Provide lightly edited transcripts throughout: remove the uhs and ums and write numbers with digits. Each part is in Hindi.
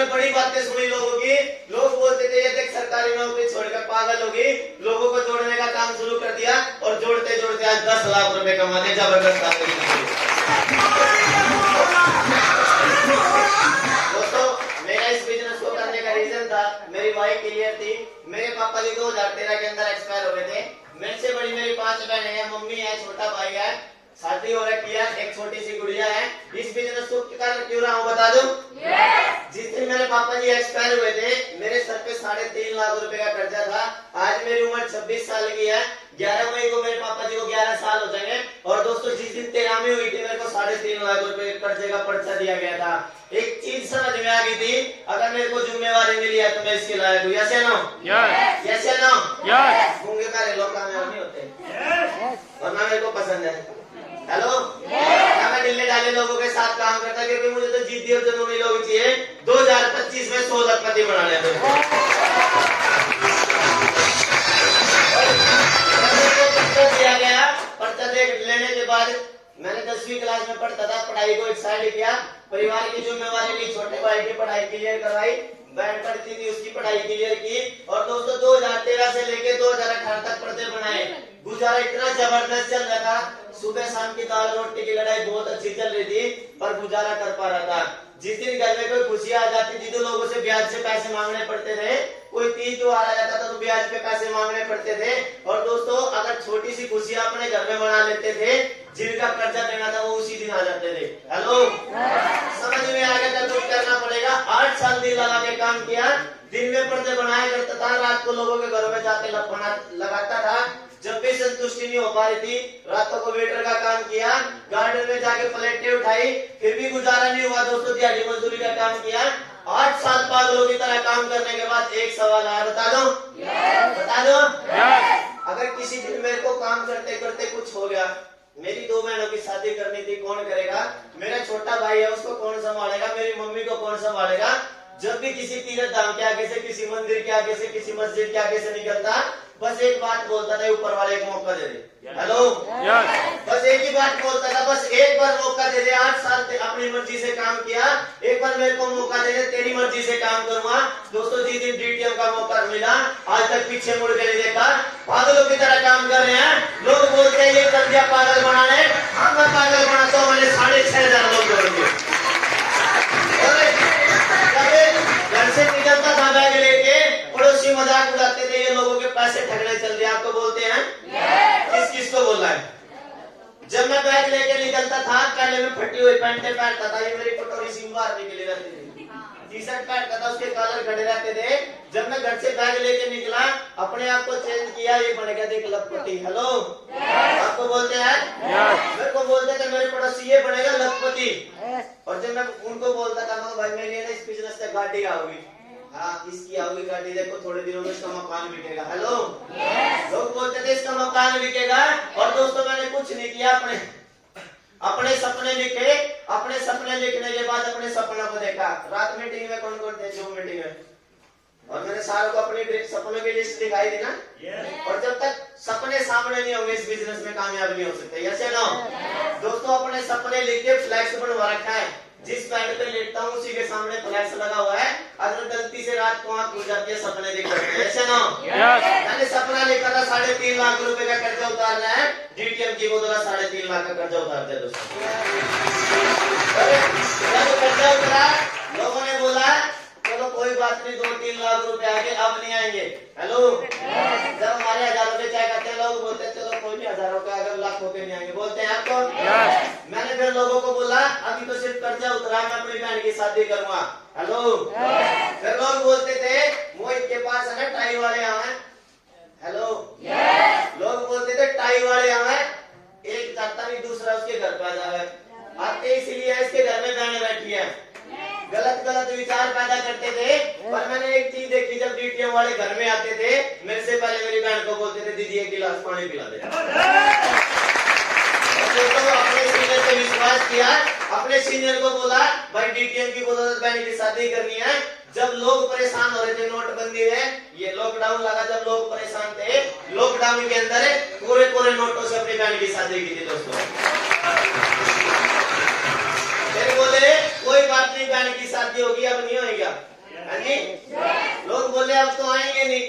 मैंने बड़ी बातें सुनी लोगों की। लोग बोलते थे ये देख सरकारी नौकरी छोड़कर पागल होगी। लोगों को जोड़ने का काम शुरू कर दिया और जोड़ते जोड़ते आज 10 लाख रुपए कमाते। जबरदस्त बात दोस्तों, मेरा इस बिजनेस को करने का रीजन था, मेरी वाइफ क्लियर थी। मेरे पापा जी 2013 के अंदर एक्सपायर हो गए थे। मेरे से बड़ी मेरी 5 बहनें हैं, मम्मी है, छोटा भाई है, शादी हो रखी है, एक छोटी सी गुड़िया है। इस बिजनेस को कर क्यों रहा हूँ बता दूं? जिस दिन मेरे पापा जी एक्सपायर हुए थे, मेरे सर पे 3.5 लाख रुपए का कर्जा था। आज मेरी उम्र 26 साल की है। 11 मई को मेरे पापा जी को 11 साल हो जाएंगे। और दोस्तों जिस दिन 13वीं हुई थी, मेरे को 3.5 लाख रुपए कर्जे का पर्चा दिया गया था। एक चीज समझ में आ गई थी, अगर मेरे को जिम्मेवारी मिली है तो मैं इसके लायक हूँ। यस या नो? यस या नो? गूंगे काले लोग कामयाब नहीं होते और ना मेरे को पसंद है। हेलो, मैं ढीले ढाले लोगों के साथ काम करता क्योंकि मुझे तो जिद्दी और जुनूनी लोग चाहिए। 2025 में 100 लखपति बनाने दिया गया। पर्चा लेने के बाद मैंने 10वीं क्लास में पढ़ता था, पढ़ाई को एक साइड किया, परिवार की जिम्मेवारी ली, छोटे भाई की पढ़ाई क्लियर करवाई, बहन पढ़ती थी उसकी पढ़ाई क्लियर की। और दोस्तों 2013 से लेके 2018 तक पर्चे बनाए। गुजारा इतना जबरदस्त चल रहा था, सुबह शाम की दाल रोटी की लड़ाई बहुत अच्छी चल रही थी, पर गुजारा कर पा रहा था। जिस दिन घर में कोई खुशी आ जाती थी तो लोगों से ब्याज से पैसे मांगने पड़ते थे। कोई तीज त्योहार आ जाता था तो ब्याज पे पैसे मांगने पड़ते थे। और दोस्तों अगर छोटी सी खुशियां अपने घर में मना लेते थे, जिनका कर्जा देना था वो उसी दिन आ जाते थे। हेलो, समझ में आ गया? कुछ करना पड़ेगा। 8 साल दिल लगा के काम किया, दिन में पर्चे बनाया करता था, रात को लोगों के घरों में जाके लगाता था। जब भी संतुष्टि नहीं हो पा रही थी, रातों को वेटर का काम किया, गार्डन में जाके प्लेटें उठाई, फिर भी गुजारा नहीं हुआ दोस्तों, दिहाड़ी मजदूरी का काम किया। 8 साल पागलों की तरह काम करने के बाद एक सवाल आया, बता दो? बता दो? अगर किसी दिन मेरे को काम करते करते कुछ हो गया, मेरी 2 बहनों की शादी करनी थी, कौन करेगा? मेरा छोटा भाई है, उसको कौन संभालेगा? मेरी मम्मी को कौन संभालेगा? जब भी किसी तीर्थ धाम के आगे से, किसी मंदिर के आगे से, किसी मस्जिद के आगे से निकलता, बस एक बात बोलता था, ऊपर वाले एक मौका दे दे। हेलो, बस एक ही बात बोलता था, बस एक बार मौका दे दे। 8 साल अपनी मर्जी से काम किया, एक बार मेरे को मौका दे दे, तेरी मर्जी से काम करूंगा। दोस्तों जिस दिन DTM का मौका मिला, आज तक पीछे मुड़ के नहीं देखा। पागलों की तरह काम कर रहे हैं। लोग बोलते हैं ये कर दिया पागल बनाने, हम मैं पागल बनाता हूँ। मैंने 6,500 लोग जोड़ दिए। घर से निकलता था बैग लेके, पड़ोसी मजाक उड़ाते थे, ये लोगों के पैसे ठगने चल रहे। आपको बोलते हैं? किस किस को बोला है? जब मैं बैग लेके निकलता था, पहले मैं फटी हुई पैंटें पहनता था, ये मेरी कटोरी सी मारने के लिए रहती थी। टी-शर्ट पहनता था, उसके कॉलर खड़े रहते थे। जब मैं घर से बैग लेके निकला, अपने आप को चेंज किया, ये बन गया देख लखपति। हेलो, आपको बोलते हैं? मेरे को बोलते थे मेरे पड़ोसी, ये बनेगा लखपति। और जब मैं उनको बोलता था, भाई मेरे लिए ना इस बिजनेस से गाड़ी आओगी, हाँ इसकी आओगी गाड़ी, देखो थोड़े दिनों में इसका मकान बिकेगा। हेलो, लोग बोलते थे इसका मकान बिकेगा। और दोस्तों मैंने कुछ नहीं किया, अपने सपने लिखे। अपने सपने लिखने के बाद अपने सपनों को देखा। रात मीटिंग में कौन कौन थे? जूम मीटिंग में। और मैंने सारों को अपनी सपनों की लिस्ट दिखाई दी ना। और जब तक सपने सामने नहीं होंगे, इस बिजनेस में कामयाब नहीं हो सकते। यस या नो? दोस्तों अपने सपने लिख के फ्लैक्स बनवा रखा है। जिस बेड पे लेटता हूँ उसी के सामने फ्लैक्स लगा हुआ है। अगर गलती से रात को आंख खुल जाती है, सपने दिख जाते हैं। ऐसे ना? मैंने सपना लिखा था 3.5 लाख रुपए का कर्जा उतारना है। DTM की बोतल 3.5 लाख का कर्जा उतारते हैं दोस्तों। जब कर्जा उतरा, लोगों ने बोला चलो कोई बात नहीं, 2-3 लाख रुपए आगे, अब नहीं आएंगे। हेलो, जब हमारे हजारों के चाय करते हैं, लोग बोलते हैं चलो कोई नहीं, हजारों का अगर लाखों के नहीं आएंगे, बोलते हैं आपको। मैंने फिर लोगों को बोला अभी तो सिर्फ कर्जा उतरा, मैं अपनी बहन की शादी करूंगा। हेलो, फिर लोग बोलते थे मोहित के पास है ना टाई वाले यहाँ है। हेलो, लोग बोलते थे टाई वाले यहाँ है, एक जाता नहीं दूसरा उसके घर पे आ जाए। आते इसलिए इसके घर में बहनें बैठी है। गलत गलत विचार पैदा करते थे। पर मैंने एक चीज देखी, जब DTM वाले घर में आते थे, मेरे से पहले मेरी बहन को बोलते थे दीदी 1 गिलास पानी पिला दे। अपने सीनियर पे विश्वास किया, अपने सीनियर को बोला भाई DTM की बदौलत बहन की शादी करनी है। जब लोग परेशान हो रहे थे नोटबंदी में, ये लॉकडाउन लगा, जब लोग परेशान थे, लॉकडाउन के अंदर पूरे पूरे नोटों से अपनी बहन की शादी की थी दोस्तों। फिर बोले कोई बात नहीं, बहन की शादी होगी, अब नहीं होगी। आएंगे? लोग बोले अब तो आएंगे नहीं,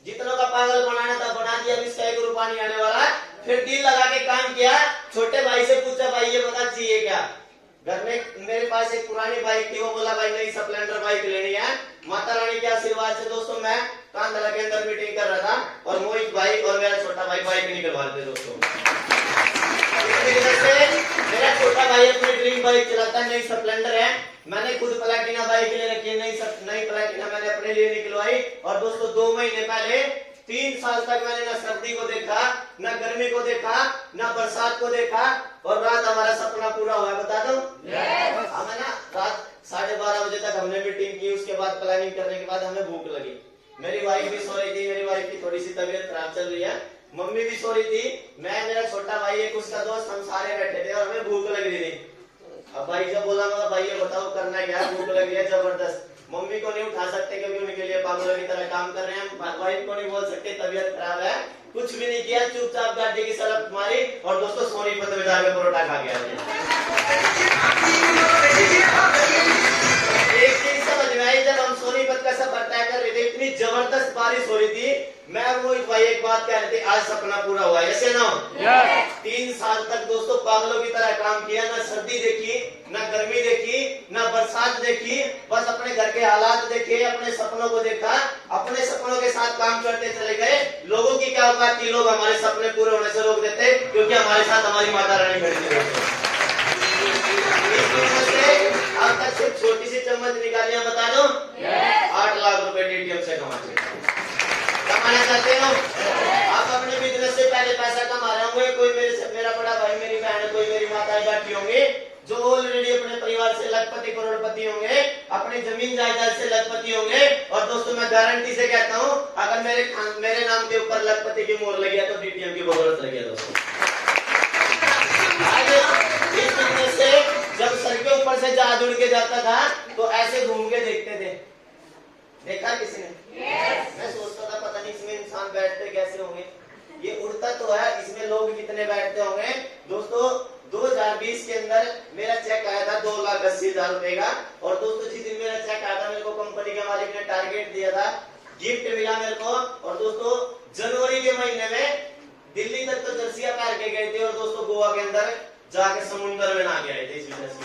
जितनों का पागल बनाना था बना दिया, अब इसका 1 रुपया नहीं आने वाला। फिर दिल लगा के काम किया, छोटे भाई से पूछा भाई ये बता चाहिए क्या? घर में मेरे पास एक पुरानी बाइक थी, वो बोला भाई नई स्प्लेंडर बाइक लेनी है। माता रानी के आशीर्वाद से दोस्तों मैं कांधला के अंदर मीटिंग कर रहा था और मोहित भाई और मेरा छोटा भाई बाइक निकलवा रहे थे दोस्तों। मेरा छोटा भाई अपनी ड्रीम बाइक चलाता है, नई स्प्लेंडर है। मैंने खुद प्लैटिना बाइक ले रखी है, नई प्लैटिना मैंने अपने लिए निकलवाई। और दोस्तों 2 महीने पहले 3 साल तक मैंने ना सर्दी को देखा, ना गर्मी को देखा, ना बरसात को देखा, और रात हमारा सपना पूरा हुआ। बता दो हमें ना रात 12:30 बजे तक हमने मीटिंग की, उसके बाद प्लानिंग करने के बाद हमें भूख लगी। मेरी वाइफ भी सो रही थी, मेरी वाइफ की थोड़ी सी तबीयत खराब चल रही है, मम्मी भी सो रही थी, मैं मेरा छोटा भाई एक उसका दोस्त, हम सारे बैठे थे और हमें भूख लग रही थी। अब भाई जब बोला मैं भाई ये बताओ करना क्या है, भूख लग रही है जबरदस्त। मम्मी को नहीं उठा सकते क्योंकि उनके लिए पागलों की तरह काम कर रहे हैं, वाइफ को नहीं बोल सकते तबीयत खराब है, कुछ भी नहीं किया, चुपचाप गाड़ी की सड़क मारी और दोस्तों सोनीपत में जाकर परोठा खा गया। एक चीज समझ में आई, जब हम सोनीपत का सफर तय कर रहे थे, इतनी जबरदस्त बारिश हो रही थी, मैं और मोहित भाई एक बात कह रहे थे, आज सपना पूरा हुआ है, ऐसे ना? 3 साल तक दोस्तों पागलों की तरह काम किया, ना सर्दी देखी, ना गर्मी देखी, ना बरसात देखी, बस अपने घर के हालात देखे, अपने सपनों को देखा, अपने सपनों के साथ काम करते चले गए। लोगों की क्या औकात थी, लोग हमारे सपने पूरे होने से रोक देते क्योंकि हमारे साथ हमारी माता रानी खड़ी थी। अब तक सिर्फ छोटी सी चम्मच निकालियां बता दो, 8 लाख रुपए डीटीएम से कमाना चाहते हो? आप अपने बिजनेस से पहले पैसा कमा रहे होंगे, कोई मेरा बड़ा भाई, मेरी बहन, कोई मेरी माताएं बैठी होंगी जो ऑलरेडी अपने परिवार से लखपति करोड़पति होंगे, अपनी जमीन जायदाद से लखपति होंगे। और दोस्तों मैं गारंटी से कहता हूँ, अगर मेरे नाम के ऊपर लखपति की मोहर लगी है तो डीटीएम की बदौलत लगी है दोस्तों। आज इस बिजनेस से जब सर के ऊपर से जहाज उड़ के जाता था तो ऐसे घूम के देखते थे, देखा किसी ने? मैं सोचता था पता नहीं इसमें इंसान बैठते कैसे होंगे, ये उड़ता तो है, इसमें लोग कितने बैठते होंगे। दोस्तों 2020 के अंदर मेरा चेक आया था 2,80,000 रुपए का, और दोस्तों जिस दिन मेरा चेक आया था मेरे को कंपनी के मालिक ने टारगेट दिया था, गिफ्ट मिला मेरे को। और दोस्तों जनवरी के महीने में दिल्ली तक तो जर्सियां पहन के गए थे और दोस्तों गोवा के अंदर जाके समुद्र में नहा के आए थे इस बिजनेस की।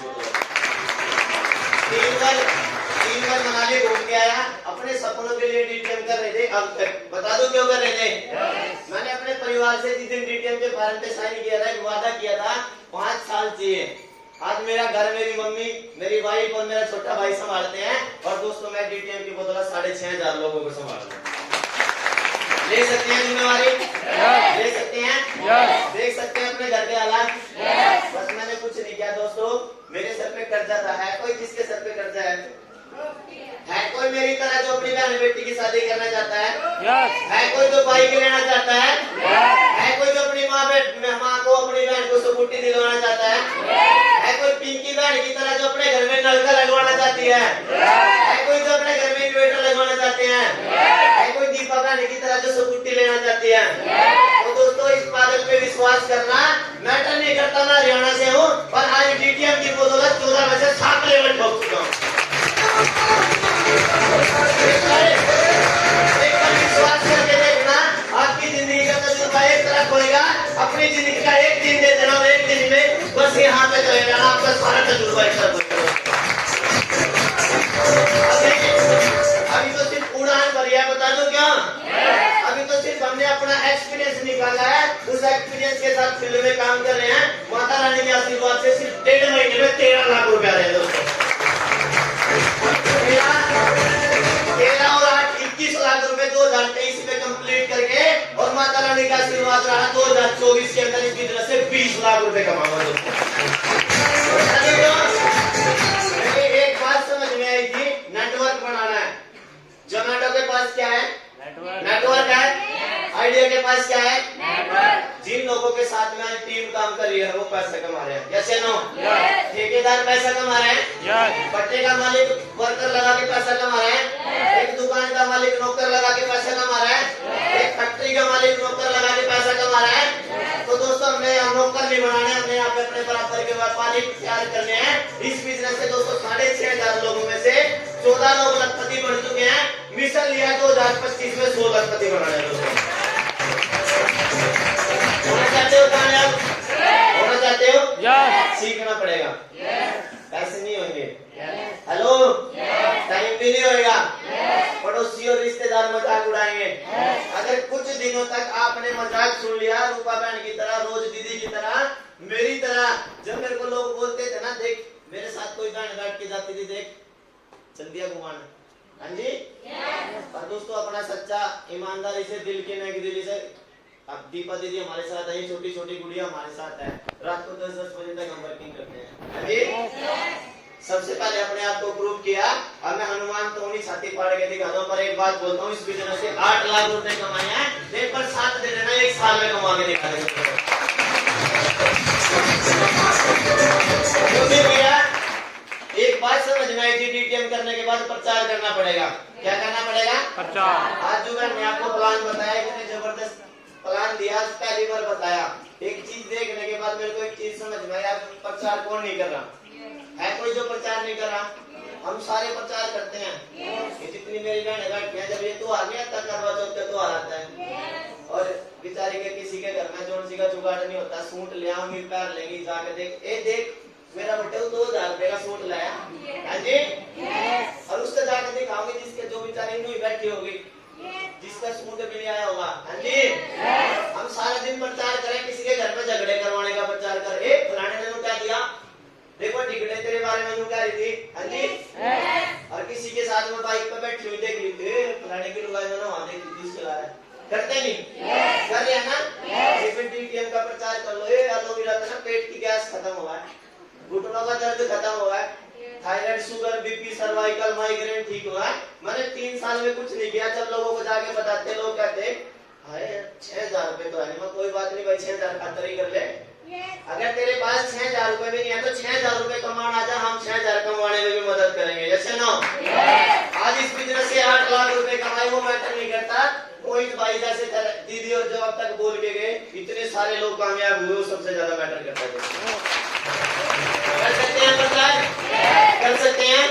3 बार मनाली घूम के आया, अपने सपनों के लिए डीटीएम कर रहे थे। अब बता दो क्यों कर रहे थे? मैंने अपने परिवार से जिस दिन डीटीएम के फॉर्म पे साइन किया था, एक वादा किया था 5 साल चाहिए। आज मेरा घर मेरी मम्मी, मेरी वाइफ और मेरा छोटा भाई संभालते हैं, और दोस्तों मैं डीटीएम की बदौलत 6,500 लोगों को संभालता हूँ। ले सकते हैं जिम्मेवारी, ले सकते हैं, देख सकते हैं अपने घर के हालात। बस मैंने कुछ नहीं किया दोस्तों, मेरे सर पे कर्जा था। है कोई जिसके सर पे कर्जा है? कोई मेरी तरह जो अपनी बहन बेटी की शादी करना चाहता है कोई जो बाइक लेना चाहता है कोई जो अपनी माँ को अपनी बहन को स्कूटी दिलवाना चाहता है कोई पिंकी बहन की तरह जो अपने घर में नलका लगवाना चाहती है कोई जो अपने घर में इन्वर्टर लगवाना चाहते हैं कोई दीपा बहन की तरह जो स्कूटी लेना चाहती है। तो दोस्तों इस पागल पे विश्वास करना, मैटर नहीं करता मैं हरियाणा से हूँ, पर आज डीटीएम की बदौलत 14 में से 7 लेवल ठोक चुका हूँ। विश्वास करके देखना, आपकी जिंदगी का तजुर्बा एक तरह होगा, अपनी जिंदगी का एक दिन दे देना और एक दिन में बस यहाँ पे चले जाना, आपका सारा तजुर्बा एक तरह होगा। अभी तो सिर्फ उड़ान भरी है, बता दो क्या? अभी तो सिर्फ हमने अपना एक्सपीरियंस निकाला है, उस एक्सपीरियंस के साथ फील्ड में काम कर रहे हैं। माता रानी के आशीर्वाद से सिर्फ 1.5 महीने में 13 लाख रुपया रहे दोस्तों। 13 और 8 21 लाख रुपए 2023 में कंप्लीट करके, और माता रानी का आशीर्वाद रहा 2024 के अंदर इस बिजनेस से 20 लाख रुपए कमाऊंगा दोस्तों। एक बात समझ में आई थी, नेटवर्क बनाना है। जोमेटो के पास क्या है? नेटवर्क है। आइडिया के पास क्या है? जिन लोगों के साथ में आज टीम काम कर रही है वो पैसा कमा रहे हैं, यस या नो? ठेकेदार पैसा कमा रहे हैं, पट्टे का मालिक वर्कर लगा के पैसा कमा रहे हैं, एक दुकान का मालिक नौकर लगा के पैसा कमा रहा है, एक फैक्ट्री का मालिक नौकर लगा के पैसा कमा रहा है। तो दोस्तों हमने नौकर नहीं बनाने, हमने यहाँ पे अपने बराबर के व्यापारी तैयार करने हैं। इस बिजनेस से दोस्तों 6,500 लोगों में से 14 लोग लखपति बन चुके हैं। मिशन लिया 2025 में 100 लखपति बनाना है दोस्तों। होना चाहते हो कामयाब? होना चाहते हो? सीखना पड़ेगा। ऐसे नहीं होंगे। हेलो, टाइम भी नहीं होएगा। पड़ोसी और रिश्तेदार मजाक उड़ाएंगे। अगर कुछ दिनों तक आपने मजाक सुन लिया, रूपा बहन की तरह, रोज दीदी की तरह, मेरी तरह, जब मेरे को लोग बोलते थे ना, देख मेरे साथ कोई बहन बैठ के जाती थी, देख चंदिया घुमान, हाँ जी। और दोस्तों अपना सच्चा ईमानदारी से, दिल के नेक दिली से, अब दीपा दीदी हमारे साथ है, छोटी छोटी गुड़िया हमारे साथ है, रात को 10-10 बजे तक हम वर्किंग करते हैं, हाँ जी। सबसे पहले अपने आप को प्रूव किया। अब मैं हनुमान तो नहीं छाती फाड़ के दिखा दूं, पर एक बात बोलता हूँ, इस बिजनेस से 8 लाख रुपए कमाए हैं। एक पर 7 दे देना, 1 साल में कमा के दिखा देंगे। क्यों किया? एक बात समझ में आई थी, डीटीएम करने के बाद प्रचार करना पड़ेगा। क्या करना पड़ेगा? प्रचार। आज जो मैंने आपको प्लान बताया, इतने जबरदस्त प्लान दिया, पहली बार बताया। एक चीज देखने के बाद मेरे को एक चीज समझ में आई, प्रचार कौन नहीं कर रहा है? कोई जो प्रचार नहीं कर रहा? हम सारे प्रचार करते हैं। ये जितनी मेरी बहनें बैठी हैं, जब ये त्योहार नहीं आता, करवा चौथ का त्योहार आता है, और बेचारी के किसी के घर में जोन सी का जुगाड़ नहीं होता, सूट ले आऊंगी, पैर लेंगी, जाके देख, ए देख मेरा बेटे 2000 रुपए का सूट लाया, हाँ जी, और उससे जाके दिखाऊंगी जिसके, जो बेचारी नहीं बैठी होगी, जिसका सूट भी नहीं आया होगा, हाँ जी। हम सारा दिन प्रचार करें, किसी के घर में झगड़े करवाने का प्रचार कर, ए फलाने ने क्या दिया, देखो टिकटे तेरे बारे में कह रही थी, हाँ जी। और किसी के साथ में बाइक पे बैठी हुई देख ली, फलाने की लुगाई में वहां देख ली, चला रहा है, करते नहीं? कर लिया ना? डीटीएम का प्रचार कर लो, एलोवेरा था ना, पेट की गैस खत्म हुआ है, घुटनों का दर्द खत्म हुआ है, thyroid, sugar, BP, cervical, migraine ठीक हुआ है। मैंने 3 साल में कुछ नहीं किया। जब लोगों को जाके बताते, लोग कहते अरे 6000 रुपए तो है नहीं, मैं कोई बात नहीं भाई, 6000 खातर ही कर ले। अगर तेरे पास 6000 रुपए भी नहीं है तो 6000 रुपए कमाना आ जा, हम 6000 कमाने में भी मदद करेंगे, जैसे ना। आज इस बिजनेस से 8 लाख रुपए कमाए, वो मैटर नहीं करता। मोहित भाई जैसे दीदी और जो अब तक बोल के गए, इतने सारे लोग कामयाब हुए, वो सबसे ज्यादा मैटर करता है। कर सकते हैं प्रचार? कर सकते हैं।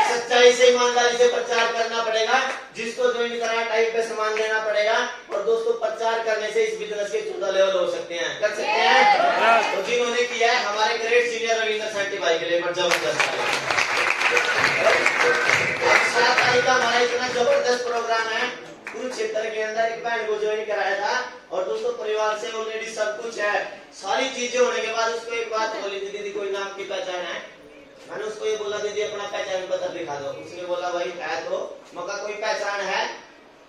सच्चाई से, ईमानदारी से प्रचार करना पड़ेगा। जिसको ज्वाइन करा टाइप पे सामान देना पड़ेगा। और दोस्तों प्रचार करने से इस बिजनेस के 14 लेवल हो सकते हैं। कर सकते हैं। तो जिन्होंने किया है हमारे ग्रेट सीनियर रविंद्र सेंटी भाई के लिए जबरदस्त का हमारा इतना जबरदस्त प्रोग्राम है। कुरुक्षेत्र के अंदर एक बहन को ज्वाइन कराया था, और दोस्तों परिवार से ऑलरेडी सब कुछ है, सारी चीजें होने के बाद उसको एक बात बोली थी, दीदी कोई नाम की पहचान है? मैंने उसको ये बोला, दीदी अपना पहचान पत्र दिखा दो। उसने बोला भाई है तो, मगर कोई पहचान है?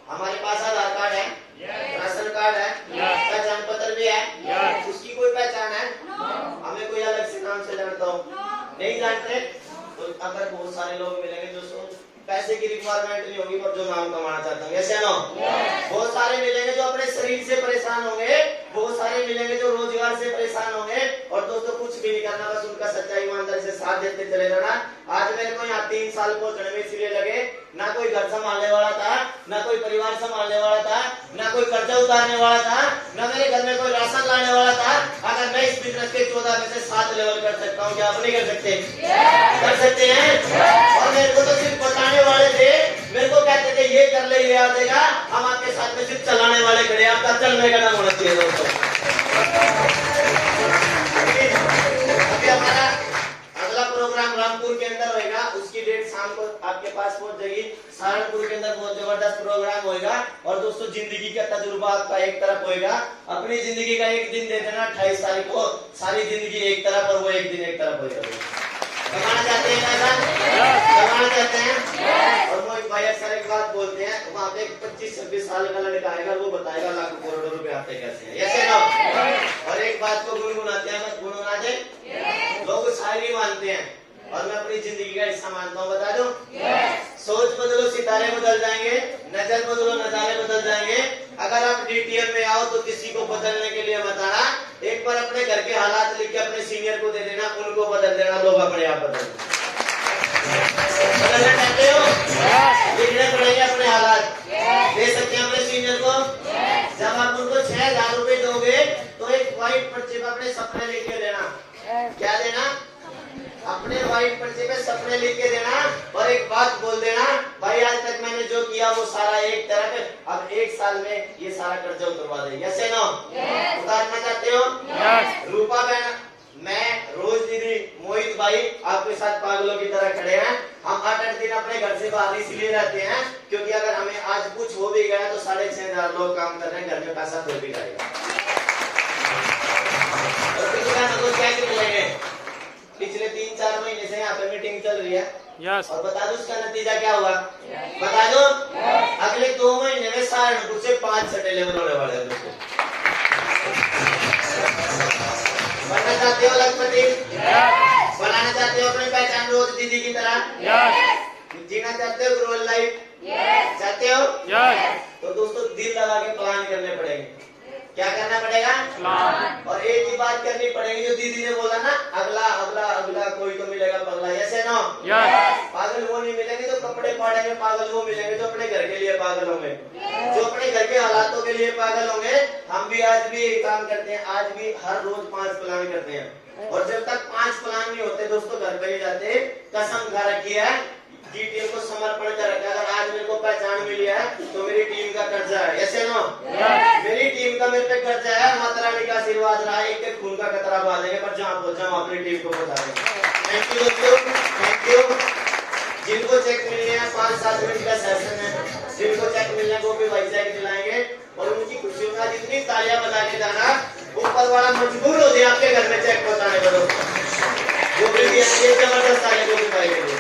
हमारे पास आधार कार्ड है, राशन कार्ड है, पहचान पत्र भी है, उसकी कोई पहचान है? हमें कोई अलग से नाम से जानता हूँ? नहीं जानते। तो अगर बहुत सारे लोग मिलेंगे जो पैसे की रिक्वायरमेंट नहीं होगी, पर जो नाम कमाना चाहते होंगे, ऐसे ना। बहुत सारे मिलेंगे जो अपने शरीर से परेशान होंगे, बहुत सारे मिलेंगे जो रोजगार से परेशान होंगे। और दोस्तों कुछ भी नहीं करना, बस उनका सच्चा ईमानदारी से साथ देते चले जाना। आज मेरे को यहाँ 3 साल पहुंचने में इसलिए लगे, ना कोई घर संभालने वाला था, ना कोई परिवार संभालने वाला था, ना कोई कर्जा उतारने वाला था, ना मेरे घर में कोई राशन लाने वाला था। अगर मैं इस बिजनेस के 14 में से 7 लेवल कर सकता हूँ, क्या आप नहीं कर सकते? कर सकते हैं। और मेरे को तो सिर्फ बताने वाले थे, मेरे को कहते थे ये कर ले, ये आ जाएगा। हम आपके साथ में सिर्फ चलाने वाले खड़े, आपका चलने का नाम होना चाहिए दोस्तों। अभी हमारा अगला प्रोग्राम रामपुर के अंदर होगा, उसकी डेट शाम को आपके पास पहुंच जाएगी। सहारनपुर के अंदर बहुत जबरदस्त प्रोग्राम होगा। और दोस्तों जिंदगी का तजुर्बा आपका एक तरफ होगा। अपनी जिंदगी का एक दिन दे देना 28 तारीख को, सारी जिंदगी एक तरफ और वो एक दिन एक तरफ होगा। कमाना चाहते हैं पैसा? कमाना चाहते हैं? और मोहित भाई अक्सर एक बात बोलते हैं, वहाँ पे 25-26 साल का लड़का आएगा, वो बताएगा लाखों करोड़ों रुपए आते कैसे हैं, ऐसे ना। और एक बात को गुनगुनाते हैं, बस गुनगुना दे, लोग शायरी मानते हैं, और मैं अपनी जिंदगी का हिस्सा मानता हूँ। बता दूं, सोच बदलो सितारे बदल जाएंगे, नजर बदलो नजारे बदल जाएंगे। अगर आप डीटीएम में आओ तो किसी को बदलने के लिए मत आना, एक बार अपने घर के हालात लिख के अपने सीनियर को दे देना, उनको बदल देना, लोग अपने आप बदल बदलना चाहते हो? लिखने पड़ेंगे अपने हालात, दे सकते हैं अपने सीनियर को। जब आप उनको 6000 रुपए दोगे तो एक व्हाइट पर्चे पर अपने सपने लिख के देना। क्या देना? अपने व्हाइट पर्चे पे सपने लिख के देना, और एक बात बोल देना, भाई वो सारा एक तरफ, अब 1 साल में ये सारा कर्जा उतरवा दे। यस या नो? उतारना चाहते हो? रूपा बहन, मैं, रोज दीदी, मोहित भाई आपके साथ पागलों की तरह खड़े हैं। हम 8-8 दिन अपने घर से बाहर इसलिए रहते हैं क्योंकि अगर हमें आज कुछ हो भी गया तो 6,500 लोग काम कर रहे हैं, घर में पैसा फिर भी जाएगा। और किसी को क्या मिलेंगे? पिछले 3-4 महीने से यहाँ पे मीटिंग चल रही है। और बता दो उसका नतीजा क्या हुआ? बता दो। अगले 2 महीने में सहारनपुर से 5 छठे लेवल होने वाले हैं। बनना चाहते हो लखपति? बनाना चाहते हो अपनी पहचान रोज दीदी की तरह? जीना चाहते हो ग्रोथ लाइफ? चाहते हो? तो दोस्तों दिल लगा के प्लान करने पड़ेंगे। क्या करना पड़ेगा? प्लान। और एक ही बात करनी पड़ेगी जो दीदी ने बोला ना, अगला अगला अगला कोई तो मिलेगा पगला। यस या नो? पागल वो नहीं मिलेंगे जो कपड़े फाड़ेंगे, पागल वो मिलेंगे जो अपने घर के लिए पागल होंगे, जो अपने घर के हालातों के लिए पागल होंगे। हम भी आज भी काम करते हैं, आज भी हर रोज 5 प्लान करते हैं। और जब तक 5 प्लान नहीं होते दोस्तों घर पे नहीं जाते। कसम खा रखी है कि टीम को समर्पण कर रखा है। अगर आज मेरे को पहचान मिली है तो मेरी टीम का कर्जा है। यस या नो? मेरी टीम का मेरे पे कर्जा है। माता रानी का आशीर्वाद रहा, एक खून का कतरा बहा देंगे, पर जहाँ पहुंचा हम अपनी टीम को पहुंचा देंगे। थैंक यू दोस्तों, थैंक यू। जिनको चेक मिलने हैं 5-7 मिनट का सेशन है, जिनको चेक मिलने हैं वो भी भाई चेक दिलाएंगे। और उनकी खुशियों का जितनी तालियां बजा के जाना, ऊपर वाला मजबूर हो जाए आपके घर में चेक पहुंचाने को। वो भी जबरदस्त तालियां को भी पाएंगे।